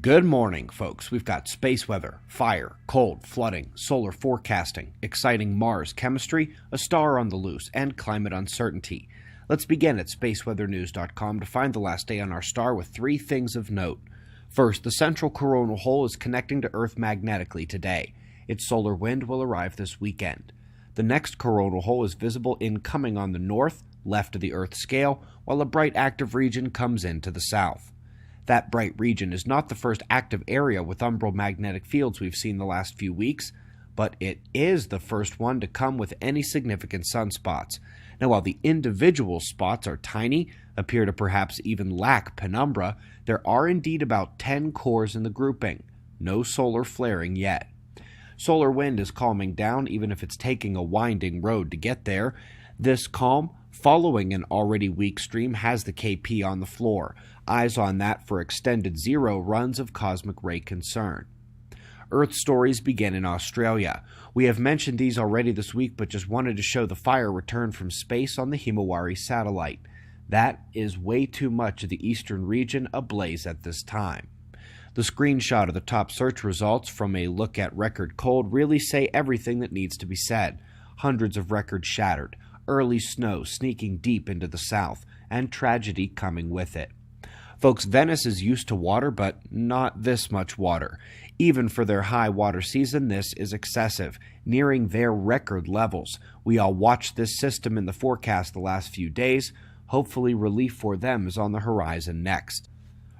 Good morning, folks. We've got space weather, fire, cold, flooding, solar forecasting, exciting Mars chemistry, a star on the loose, and climate uncertainty. Let's begin at spaceweathernews.com to find the last day on our star with three things of note. First, the central coronal hole is connecting to Earth magnetically today. Its solar wind will arrive this weekend. The next coronal hole is visible incoming on the north, left of the Earth scale, while a bright active region comes in to the south. That bright region is not the first active area with umbral magnetic fields we've seen the last few weeks, but it is the first one to come with any significant sunspots. Now, while the individual spots are tiny, appear to perhaps even lack penumbra, there are indeed about 10 cores in the grouping. No solar flaring yet. Solar wind is calming down, even if it's taking a winding road to get there. This calm, following an already weak stream, has the KP on the floor. Eyes on that for extended zero runs of cosmic ray concern. Earth stories begin in Australia. We have mentioned these already this week, but just wanted to show the fire return from space on the Himawari satellite. That is way too much of the eastern region ablaze at this time. The screenshot of the top search results from a look at record cold really say everything that needs to be said. Hundreds of records shattered, early snow sneaking deep into the south, and tragedy coming with it. Folks, Venice is used to water, but not this much water. Even for their high water season, this is excessive, nearing their record levels. We all watched this system in the forecast the last few days. Hopefully relief for them is on the horizon next.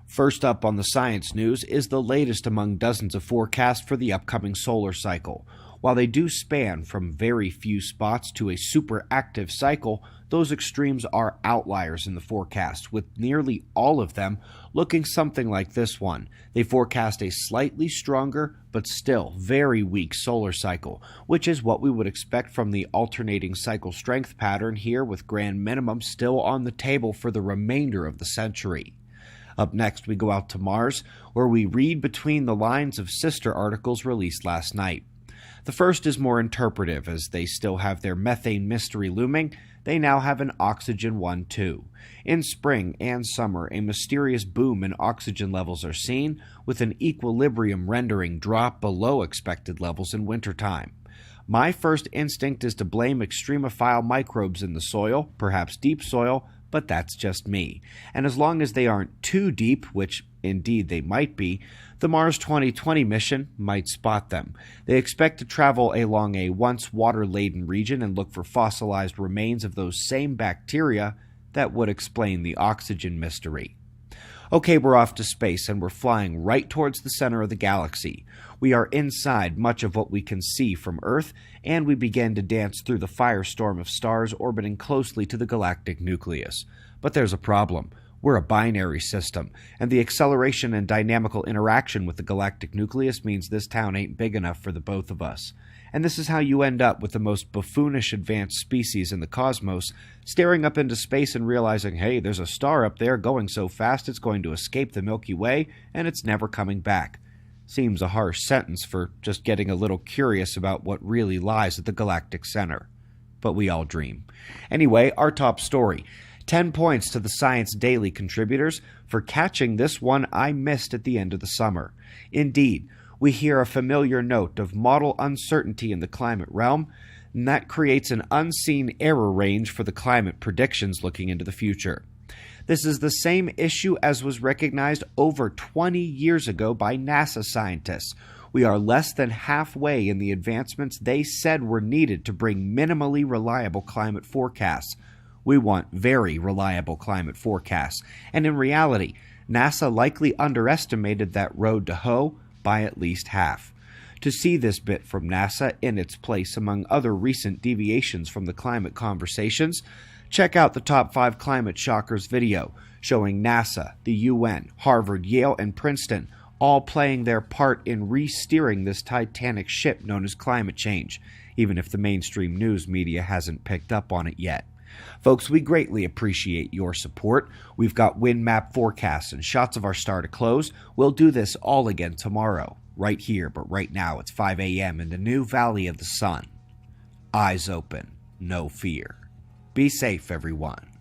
First up on the science news is the latest among dozens of forecasts for the upcoming solar cycle. While they do span from very few spots to a super active cycle, those extremes are outliers in the forecast, with nearly all of them looking something like this one. They forecast a slightly stronger, but still very weak solar cycle, which is what we would expect from the alternating cycle strength pattern here, with grand minimum still on the table for the remainder of the century. Up next, we go out to Mars, where we read between the lines of sister articles released last night. The first is more interpretive, as they still have their methane mystery looming. They now have an oxygen one too. In spring and summer, a mysterious boom in oxygen levels are seen, with an equilibrium rendering drop below expected levels in wintertime. My first instinct is to blame extremophile microbes in the soil, perhaps deep soil, but that's just me. And as long as they aren't too deep, which indeed they might be, the Mars 2020 mission might spot them. They expect to travel along a once water-laden region and look for fossilized remains of those same bacteria that would explain the oxygen mystery. Okay, we're off to space, and we're flying right towards the center of the galaxy. We are inside much of what we can see from Earth, and we begin to dance through the firestorm of stars orbiting closely to the galactic nucleus. But there's a problem. We're a binary system, and the acceleration and dynamical interaction with the galactic nucleus means this town ain't big enough for the both of us. And this is how you end up with the most buffoonish advanced species in the cosmos, staring up into space and realizing, hey, there's a star up there going so fast it's going to escape the Milky Way, and it's never coming back. Seems a harsh sentence for just getting a little curious about what really lies at the galactic center. But we all dream. Anyway, our top story. 10 points to the Science Daily contributors for catching this one I missed at the end of the summer. Indeed, we hear a familiar note of model uncertainty in the climate realm, and that creates an unseen error range for the climate predictions looking into the future. This is the same issue as was recognized over 20 years ago by NASA scientists. We are less than halfway in the advancements they said were needed to bring minimally reliable climate forecasts. We want very reliable climate forecasts, and in reality, NASA likely underestimated that road to hoe by at least half. To see this bit from NASA in its place among other recent deviations from the climate conversations, check out the Top 5 Climate Shockers video, showing NASA, the UN, Harvard, Yale, and Princeton all playing their part in re-steering this titanic ship known as climate change, even if the mainstream news media hasn't picked up on it yet. Folks, we greatly appreciate your support. We've got wind map forecasts and shots of our star to close. We'll do this all again tomorrow, right here, but right now it's 5 a.m. in the new Valley of the Sun. Eyes open, no fear. Be safe, everyone.